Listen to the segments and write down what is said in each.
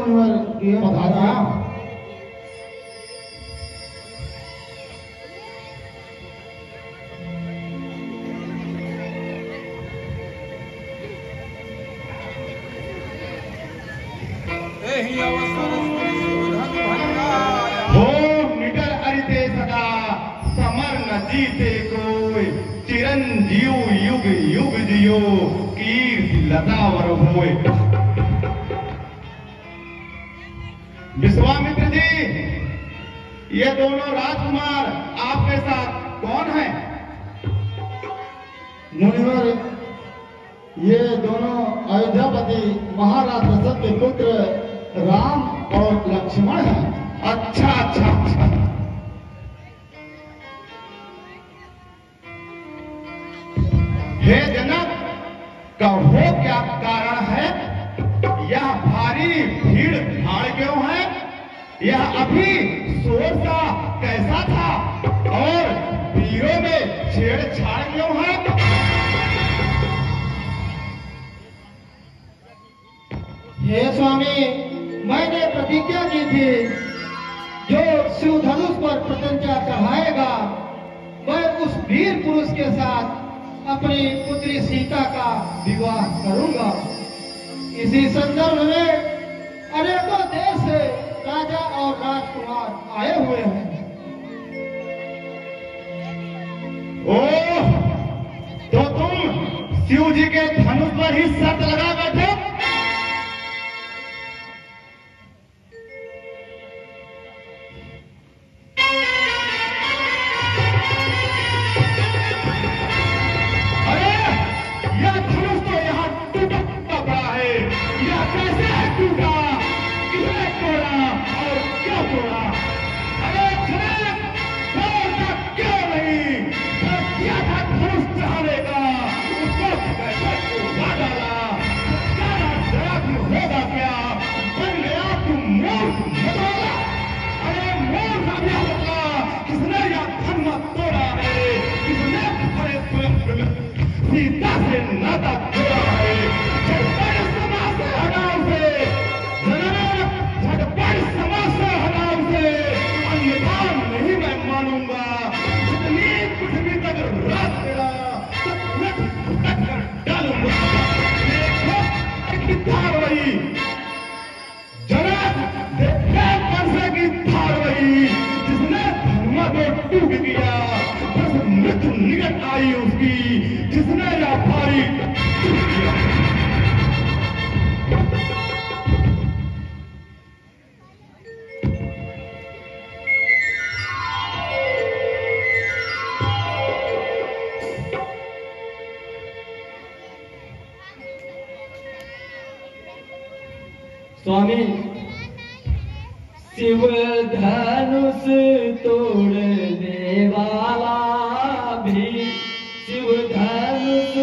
मुनिवर ये बताया। जीते कोई चिरंजीव युग युग जियो कीर्ति लतावर होए। विश्वामित्र जी, ये दोनों राजकुमार आपके साथ कौन है? मुनिवर, ये दोनों अयोध्यापति महाराज दशरथ के पुत्र राम और लक्ष्मण हैं। अच्छा अच्छा अच्छा। हे जनक, कहो क्या कारण है? यह भारी भीड़ भाड़ क्यों है? यह अभी शोर सा कैसा था? और वीरों में छेड़छाड़ क्यों है? हे स्वामी, मैंने प्रतिज्ञा की थी, जो शिव धनुष पर प्रत्यंचा चढ़ाएगा, मैं उस वीर पुरुष के साथ अपनी पुत्री सीता का विवाह करूंगा। इसी संदर्भ में अनेकों देश से राजा और राजकुमार आए हुए हैं। ओह, तो तुम शिव जी के धनुष पर ही शर्त लगा बैठे? सीता से नाता जोड़ा है। झटपट समाज से हटाओ से, झटपट समाज से हटाओ से, अन्यथा नहीं मैं मानूंगा। जितनी पृथ्वी तक रात तेरा तक कर डालूंगा। देखो धार वही जनक, देखो परसे की धार वही, जिसने धर्म को टूट दिया, बस मृत्यु निकट आई उसकी, जिसने या भारी स्वामी, शिव धनुष तोड़ने वाला भी, शिव धनुष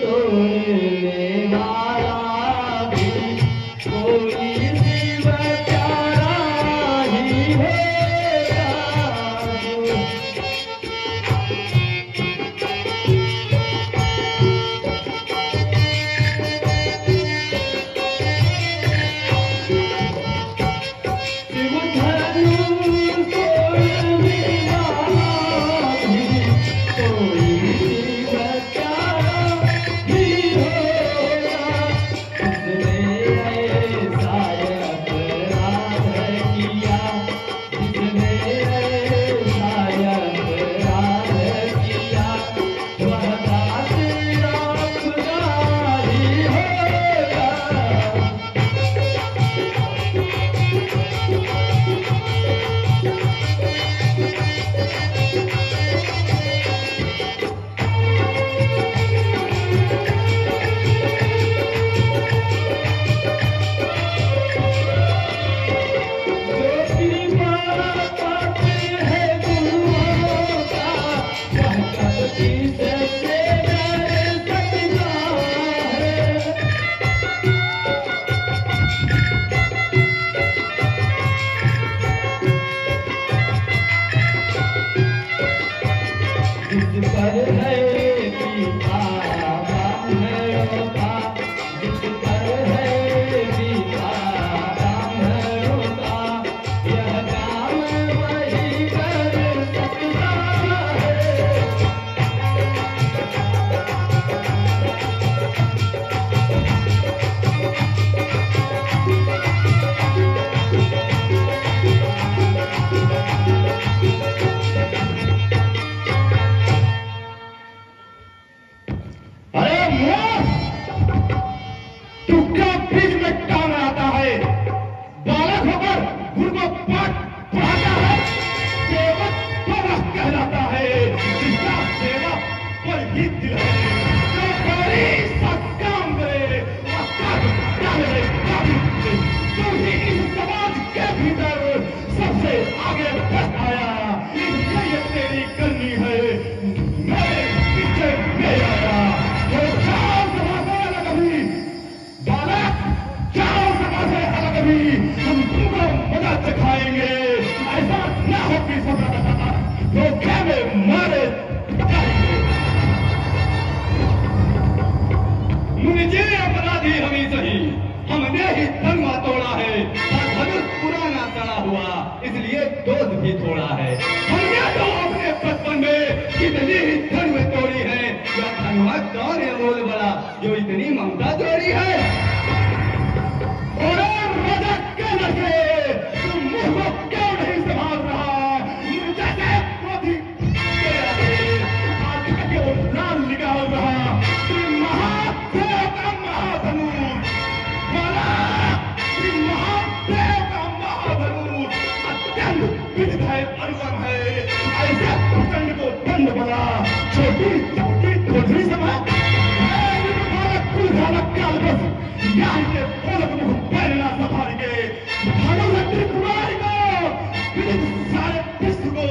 तोड़ने वाला भी कोई शिव प्यारा ही होगा। शिव धनुष तोड़ने वाला भी मुझे अपराधी हम ही सही, हमने ही धनुआ तोड़ा है और धनुष पुराना चढ़ा हुआ, इसलिए दोष भी थोड़ा है। हमने तो अपने बचपन में कितनी ही धनुएं तोड़ी है, या धनुआ कौन है मोल बड़ा जो इतनी ममता जोड़ी है। और रजत के लगे तुम मुंह को क्यों नहीं संभाल रहा, मुझे से क्रोधी आंखें क्यों लाल निकाल रहा। श्री महादेव का महाधनुष बोला, श्री महादेव का महाधनुष अत्यंत विविध है, अनुपम है। ऐसे प्रचंड को दंड बना, छोटी छोटी थोड़ी समय काल बस यहाँ के बोलक मुख पैरना संभाल के धनुष कुमारी को विदित सारे विश्व को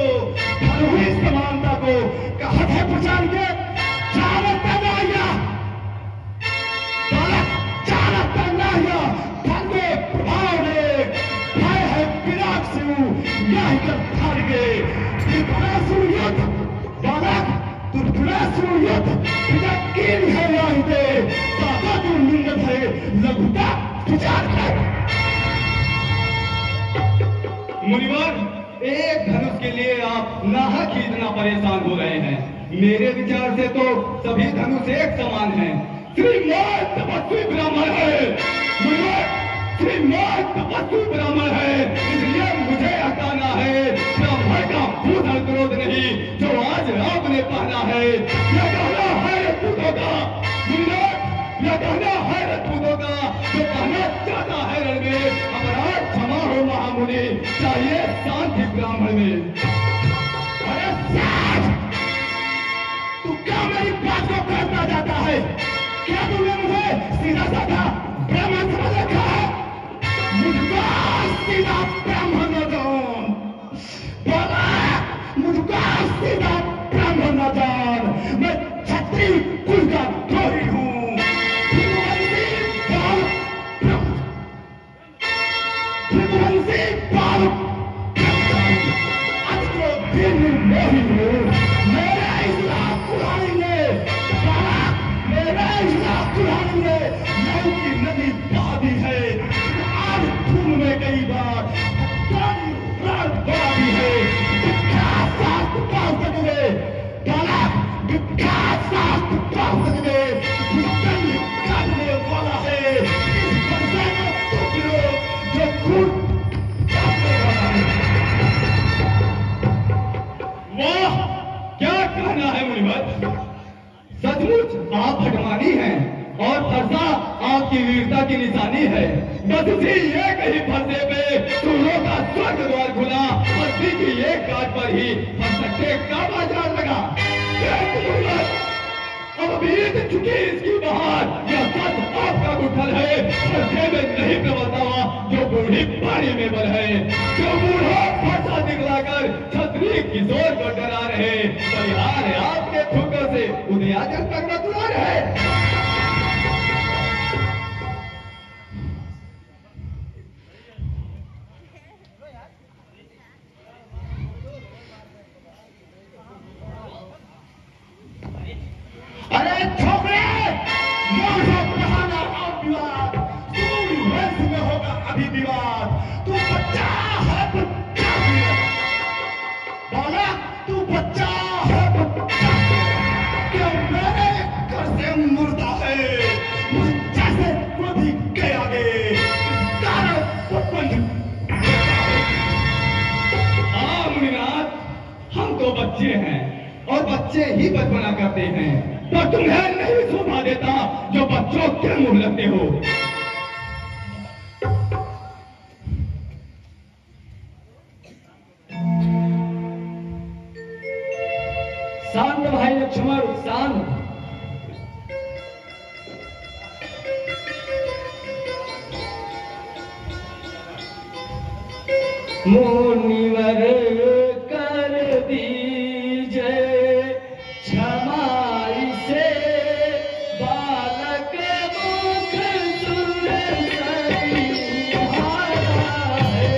धनुष समानता को कहा है पहचान के चालत तनाया चालत तनाया धंधे प्रभाव ने भय है विराट सिंह यहाँ कर धार के त्रिपुरासुर युद्ध बालक त्रिपुरासुर युद्ध पिता कील है यहाँ पे दादा तू निंदत है लघुता विचार कर। मुनिवर, एक धनुष के लिए आप नाहक ही इतना परेशान हो रहे हैं। मेरे विचार से तो सभी धनुष एक समान हैं। श्रीमान तपस्वी ब्राह्मण है, मुनिवर श्रीमान तपस्वी ब्राह्मण है, इसलिए मुझे हटाना है। ब्राह्मण का भूधन क्रोध नहीं जो आज आपने पहना है। यह कहना है रजपूतों का, मुनिवर यह कहना है रजपूतों का जो कहना चाहता है रण में अपराध क्षमा हो महामुनि, चाहिए शांति ब्राह्मण में। अरे साथ तू क्या मेरी बात को करना चाहता है? क्या तुमने मुझे सीधा साधा ब्राह्मण समझ रखा है? मुझको सीधा ब्राह्मण न जान, बोला मुझको सीधा ब्राह्मण न जान, मैं क्षत्रिय कुल का द्रोही हूँ। नदी बहादी है, आज धूम में कई बार बहादी है। विख्यात शास्त्र पढ़ सकोगे, विख्यात शास्त्र पढ़ सकोगे, करने वाला है इस वर्षा का टुकड़ो जो खुद वाह, क्या कहना है मुनिवर? सचमुच आप भगवानी हैं और फरसा आपकी वीरता की निशानी है। बस इसी एक ही फरसे पे तुलों का स्वर्ग द्वार खुला और की एक काट पर ही फरसटे का बाजार लगा। अब बीत चुकी इसकी बहार, यह सच आपका गुठल है, फरसे में नहीं प्रबलता जो बूढ़ी पानी में बल है। जो बूढ़ा फरसा दिखलाकर क्षत्रिय किशोर को डरा रहे, परिहार है आपके ठोकर से उदयाचल तक मतुआर है। अरे छोकरे, बहाना और विवाद, सूर्य में होगा अभी विवाद। तू बच्चा है, बच्चा बोला तू बच्चा है, बच्चा क्यों मेरे घर से मुर्दा है, मुझे जैसे क्रोधी के आगे हाँ मुनिनाथ, हम तो बच्चे हैं और बच्चे ही बचपना करते हैं, पर तुम्हें नहीं शोभा देता जो बच्चों के मुंह लगते हो। शांत भाई लक्ष्मण, शांत। मुनिवर कर दीजिए क्षमा से, बालक मुख सुर सरिहारा है।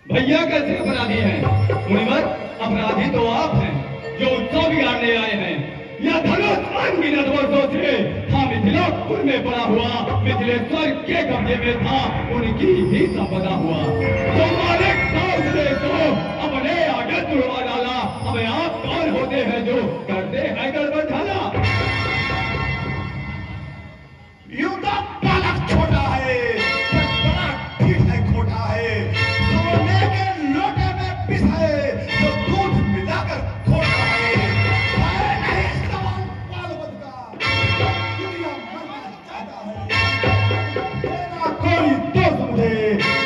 भैया कैसे अपराधी हैं? मुनिवर, अपराधी तो आप हैं जो उत्सव बिगाड़ने आए हैं। यह धनुष अनगिनत वर्षों से था मिथिलापुर में पड़ा हुआ, मिथिलेश्वर के कब्जे में था, उनकी ही संपदा हुआ। तो मालिक था उसने तो अपने आगे तुड़वा डाला। अब आप कौन होते हैं जो करते हैं गड़बड़ झाला? यूं तो बालक छोटा है, पर बड़ा ठीक है, खोटा है। सोने के लोटे में पिस है, जो दूध मिलाकर खोटा है। है नहीं सवाल बालवत का, दुनिया मरना चाहता है। मेरा कोई दोस्त मुझे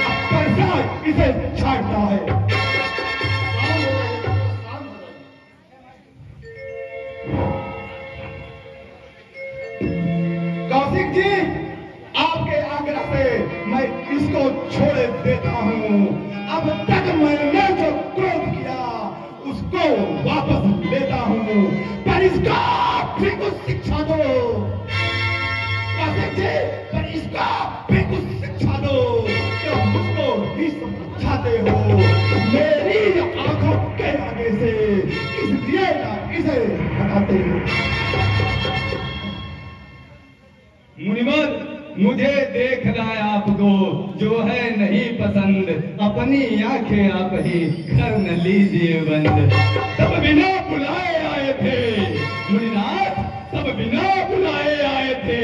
अब पैसा इसे छाटता है। कौशिक जी, आपके आग्रह से मैं इसको छोड़ देता हूँ। अब तक मैंने जो क्रोध किया उसको वापस लेता हूँ, पर इसका भी कुछ शिक्षा दो। कौशिक जी, पर इसका भी कुछ शिक्षा दो। क्यों मुझको भी समझाते हो? मेरी आंखों के आगे से इसलिए ना इसे हटाते हो। मुनिवर, मुझे देखना है आपको, जो है नहीं पसंद, अपनी आंखें आप ही कर न लीजिए बंद। सब बिना बुलाए आए थे मुनिनाथ, सब बिना बुलाए आए थे,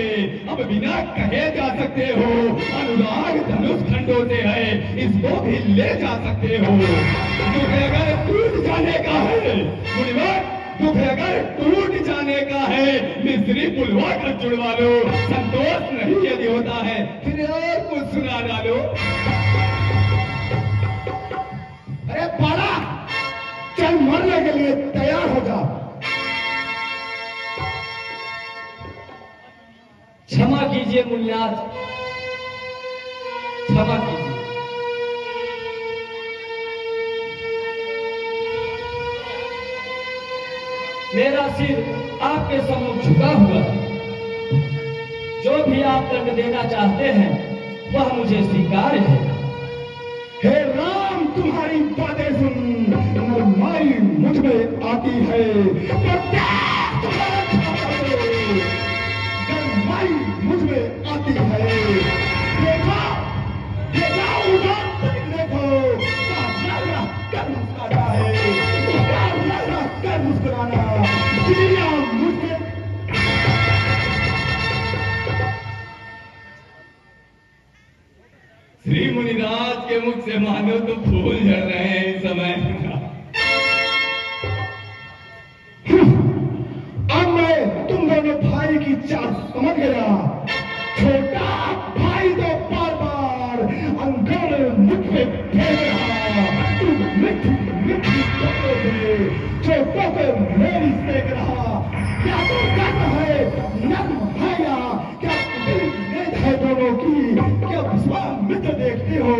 अब बिना कहे जा सकते हो। अनुराग धनुष खंडों से है, इसको भी ले जा सकते हो। दुख अगर टूट जाने का है मुनिवर, दुख अगर टूट जाने का है, मिस्री पुलवा कर जुड़वा लो। संतोष नहीं यदि होता है, फिर और कुछ सुना डालो। अरे बाला, चल मरने के लिए तैयार हो जा। क्षमा कीजिए मुनिनाथ, क्षमा कीजिए। मेरा सिर आपके सम्मुख झुका हुआ है। जो भी आप दंड देना चाहते हैं वह मुझे स्वीकार है। हे राम, तुम्हारी बातें सुन नरमाई मुझ में आती है, नरमाई मुझ में आती है। देखो, देखो उधर देखो, कर मुस्कुराता है, कर मुस्कुराना दुनिया मुझे। श्री मुनिनाथ के मुख से मानो तो फूल झड़ रहे हैं इस समय। अब मैं तुम दोनों भाई की चाल समझ गया। छोटा भाई तो बार बार अंगर मुख में फेंक रहा, तुम मिट्टी मिट्टी कपड़ों से छोटों पे मेरी सेक रहा। क्या तो गर्व है, नग्न है या क्या तुम्हें है दोनों की? क्या विश्वामित्र देखते हो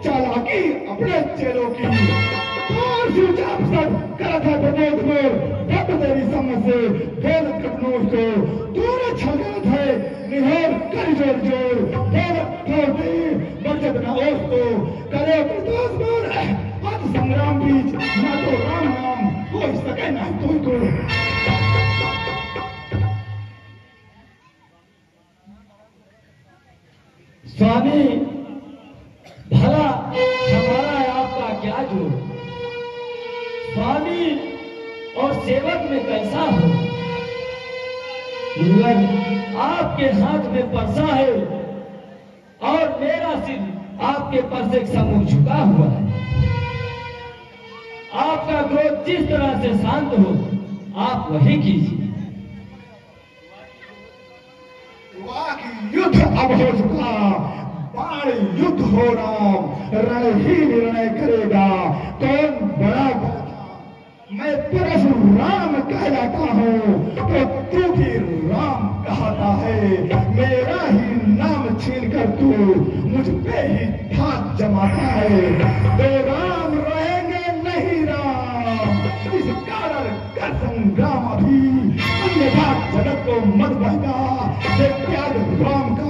चालाकी अपने चेलों की? और चुपचाप सब करा था प्रमोद को, बट तेरी समझ से बोल कटनोर को दूर छलकत है निहोर कर जोर जोर बोल तोड़ती बचत ना ओस को करे प्रदोष मोर। आज संग्राम बीच ना तो राम नाम कोई सके ना कोई को। स्वामी, भला हमारा आपका क्या जोड़? स्वामी और सेवक में कैसा हो? मुनिवर, आपके हाथ में परसा है और मेरा सिर आपके परसे के सम्मुख झुका हुआ है। आपका क्रोध जिस तरह से शांत हो, आप वही कीजिए। युद्ध अब हो चुका, बाण युद्ध हो राम, रण ही निर्णय करेगा कौन बड़ा बड़ा। मैं परशुराम कहलाता हूँ तो तू भी राम कहता है। मेरा ही नाम छीन कर तू मुझ पे ही ठाक जमाता है। दो राम रहेंगे नहीं राम, इस कारण का संग्राम अभी, अन्यथा जगत को मत बहका ये त्याग राम का।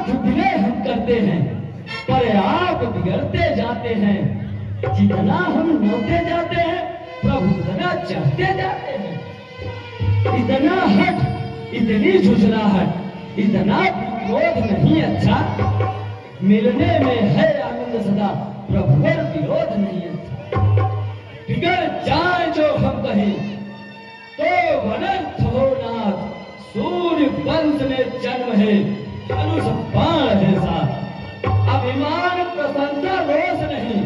नाथ विनय हम करते हैं, पर आप बिगड़ते जाते हैं। जितना हम नौते जाते हैं, प्रभु उतना चढ़ते जाते हैं। इतना हट, इतनी झुझलाहट, इतना विरोध नहीं अच्छा। मिलने में है आनंद सदा, प्रभु और विरोध नहीं अच्छा। बिगड़ जाए जो हम कहें तो अनंत हो नाथ। सूर्य वंश में जन्म है, धनुष बाण है साथ। अभिमान प्रशंसा रोष नहीं,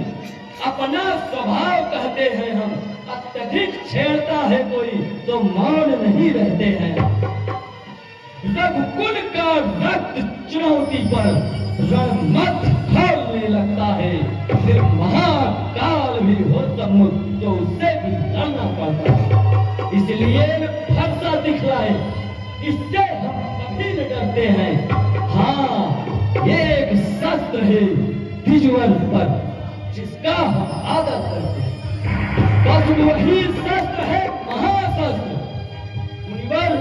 अपना स्वभाव कहते हैं हम। अत्यधिक छेड़ता है कोई तो मौन नहीं रहते हैं। रघुकुल का रक्त चुनौती पर रणमत खोलने लगता है। फिर महाकाल भी हो सम्मुख तो उससे भी लड़ना पड़ता है। इसलिए भरसा दिखलाए, इससे हम कभी न डरते हैं। हाँ, ये एक शस्त्र है विजुअल पर, जिसका हम आदर करते हैं। बस वही शस्त्र है महाशस्त्र। मुनिवर,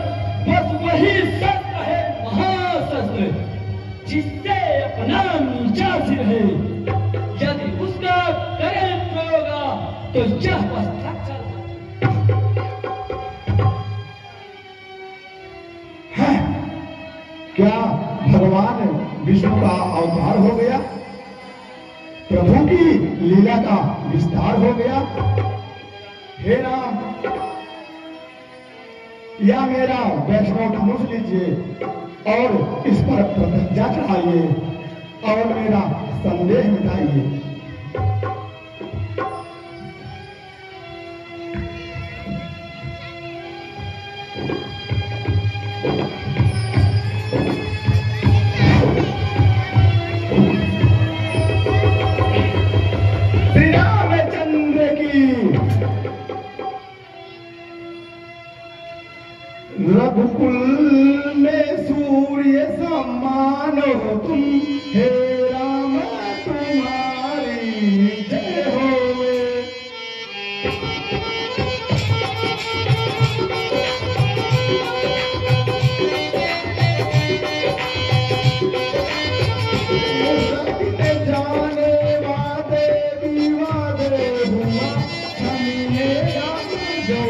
बस वही शस्त्र है महाशस्त्र, जिससे अपना नीचा सिर है। यदि उसका करें होगा तो यह बस क्या भगवान विष्णु का अवतार हो गया? प्रभु की लीला का विस्तार हो गया? हे राम, या मेरा वैष्णव धनुष लीजिए और इस पर प्रतिज्ञा चढ़ाइए और मेरा संदेह मिटाइए। श्री रामचंद्र की। रघुकुल में सूर्य समान हो तुम, हे राम तुम्हारी जय होवे। जाने वादे विवादे हुआ, हमने राम जो